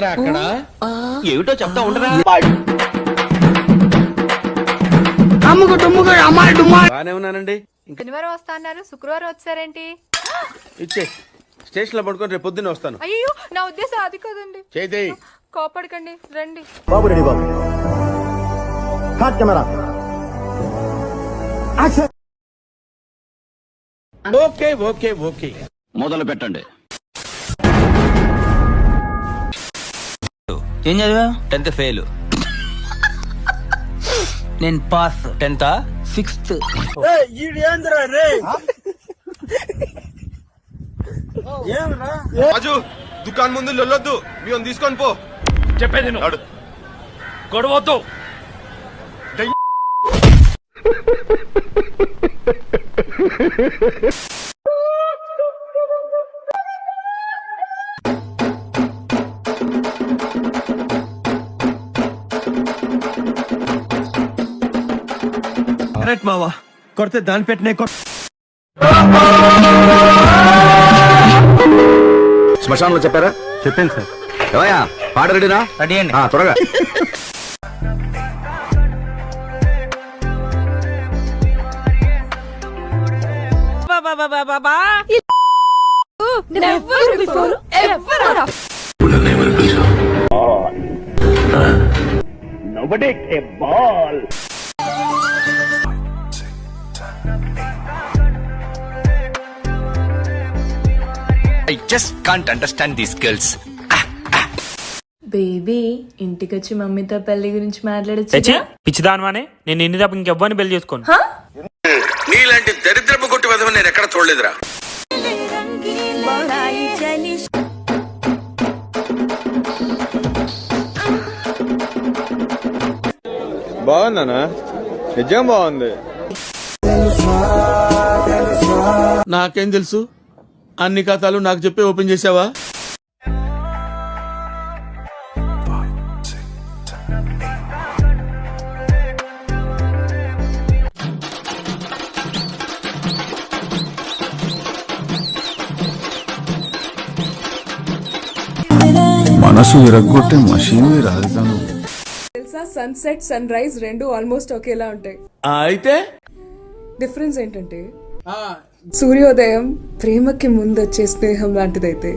జరుగుతుందిరా అక్కడ? ఏమిటో చెప్తా ఉండరా. బానే ఉన్నానండి. శనివారం వస్తా అన్నారు, శుక్రవారం వచ్చారేంటి? ఇచ్చే స్టేషన్ లో పడుకొని రేపు పొద్దున్న వస్తాను. అయ్యో నా ఉద్దేశం అది కదండి. చేతి కోపడకండి, రండి. బాబు రెడీ బాబు. Hot camera. Okay okay okay మొదలు పెట్టండి. ఏం చదివా? 10th fail. నేను పాస్. 10th 6th. రాజు దుకాణం ముందు లొల్లొద్దు, మేము తీసుకొని పో. చెప్పేది గొడవద్దు. కరెక్ట్ మావా, కొడితే దాని పెట్టినే శ్మశానంలో చెప్పారా? చెప్పాను సార్. ఏవయ్యా పాట రెడీనా? రెడీ అండి. త్వరగా. I just can't understand these girls. Baby ఇంటికొచ్చి మమ్మీతో పెళ్లి గురించి మాట్లాడచ్చు. పిచ్చిదానమానే, నేను ఎన్ని తప్ప ఇంకెవ్వని పెళ్లి చేసుకోను. నీలాంటి దరిద్రపు కొట్టి వెధవని నేను ఎక్కడ చూడలేదురా. బాగుందనా? నిజం బాగుంది. నాకేం తెలుసు? అన్ని ఖాతాలు నాకు చెప్పి ఓపెన్ చేసావా? మనసు విరగ్గొట్టే మషీన్ రాజధాని. తెలుసా, సన్సెట్ సన్ రైజ్ రెండు ఆల్మోస్ట్ ఒకేలా ఉంటాయి. అయితే డిఫరెన్స్ ఏంటంటే సూర్యోదయం ప్రేమకి ముందొచ్చే స్నేహం లాంటిదైతే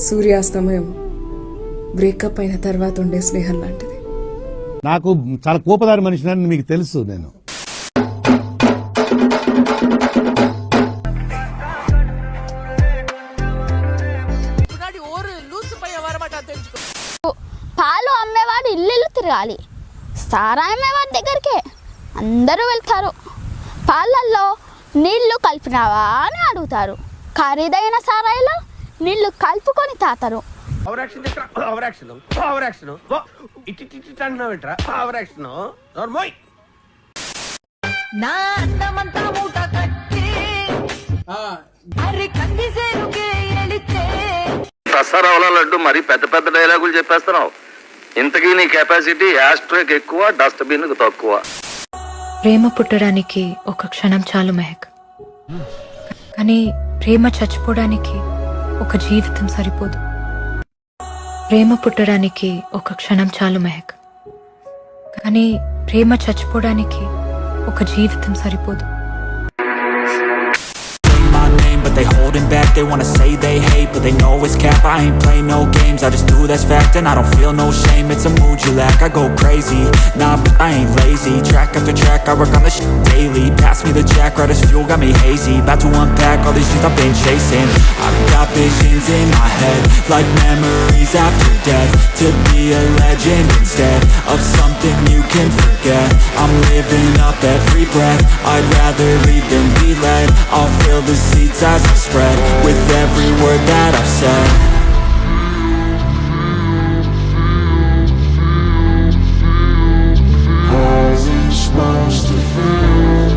సూర్యాస్తమయం బ్రేకప్ అయిన తర్వాత ఉండే స్నేహం లాంటిది. నాకు చాలా కోపదారి మనిషిని మీకు తెలుసు. నేను పాలు అమ్మేవాడు ఇల్లు తిరగాలి, సారా అమ్మేవాడి దగ్గరికే అందరూ వెళ్తారు. పాలల్లో నీళ్లు కలిపినావా అని అడుగుతారు, ఖరీదైన సారాయిలో నీళ్లు కలుపుకొని తాతారు. దసరాల లడ్డు మరి పెద్ద పెద్ద డైలాగులు చెప్పేస్తున్నావు. ఇంతకీ నీ కెపాసిటీ యాస్ట్రోకి ఎక్కువ, డస్ట్బిన్ తక్కువ. ప్రేమ పుట్టడానికి ఒక క్షణం చాలు మెహక్, కానీ ప్రేమ చచ్చిపోవడానికి ఒక జీవితం సరిపోదు. ప్రేమ పుట్టడానికి ఒక క్షణం చాలు మెహక్, కానీ ప్రేమ చచ్చిపోవడానికి ఒక జీవితం సరిపోదు. But they holding back, they wanna say they hate, but they know it's cap. I ain't play no games, I just do that's fact. And I don't feel no shame, it's a mood you lack. I go crazy, nah but I ain't lazy. Track after track, I work on the shit daily. Pass me the jack, right as fuel, got me hazy. About to unpack all these shit I've been chasing. I've got visions in my head, like memories after death. To be a legend instead of something you can forget. I'm living up every breath, I'd rather lead than be led. I'll fill the seats as I spread with every word that I've said. How's it supposed to feel?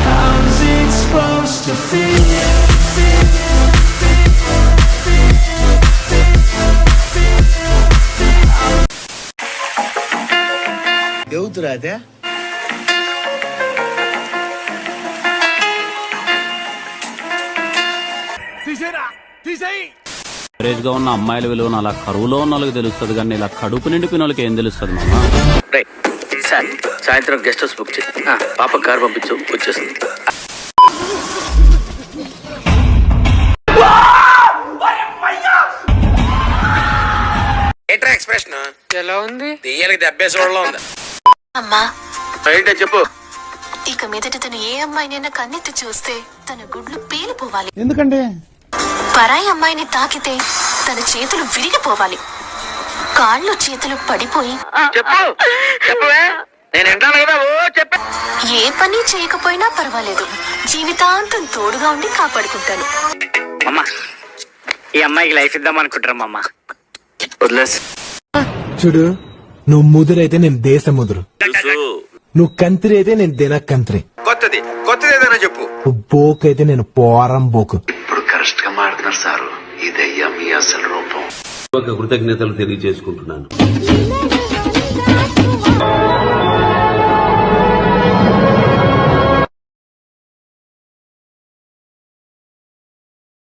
How's it supposed to feel? ఎవతురా అదే? Average గా ఉన్న అమ్మాయిల విలువను అలా కరువులో ఉన్న వాళ్ళకి తెలుస్తుంది కానీ ఇలా కడుపు నిండిపోయిన వాళ్ళకి ఏం తెలుస్తుంది మామ. సార్ సాయంత్రం గెస్ట్ హౌస్ బుక్ చేయి పాప కారు పంపించు వచ్చేస్తుంది. ఏంట్రా ఎక్స్ప్రెషన్ ఎలా ఉంది? దెయ్యాలకి దెబ్బేసోళ్ళలో ఉంది. అమ్మా ఏంటో చెప్పు. ఇక మీదట తను ఏ అమ్మాయినైనా కన్నెత్తి చూస్తే తన గుడ్లు పేలిపోవాలి. ఎందుకంటే పరాయి అమ్మాయిని తాకితే తన చేతులు విరిగిపోవాలి, కాళ్ళు చేతులు పడిపోయి చెప్పు చెప్పవే నేను వింటాను కదా. ఓ చెప్పే. ఏ పని చేయకపోయినా పర్వాలేదు, జీవితాంతం తోడుగా ఉండి కాపాడుకుంటాను. అమ్మా ఈ అమ్మాయికి లైఫ్ ఇద్దాం అనుకుంటారా అమ్మా? వదిలేసి చూడు, నువ్వు ముదురైతే నేను దేశ ముదురు, నువ్వు కంత్రి అయితే నేను దిన కంత్రి, కొత్తది ఏదైనా చెప్పు. నువ్వు బోకు అయితే నేను పోరం బోకు. ఇప్పుడు కరెక్ట్ గా మాట్లాడుతున్నారు సారు. ఇదయ్యా మీ అసలు రూపం. కృతజ్ఞతలు తెలియజేసుకుంటున్నాను.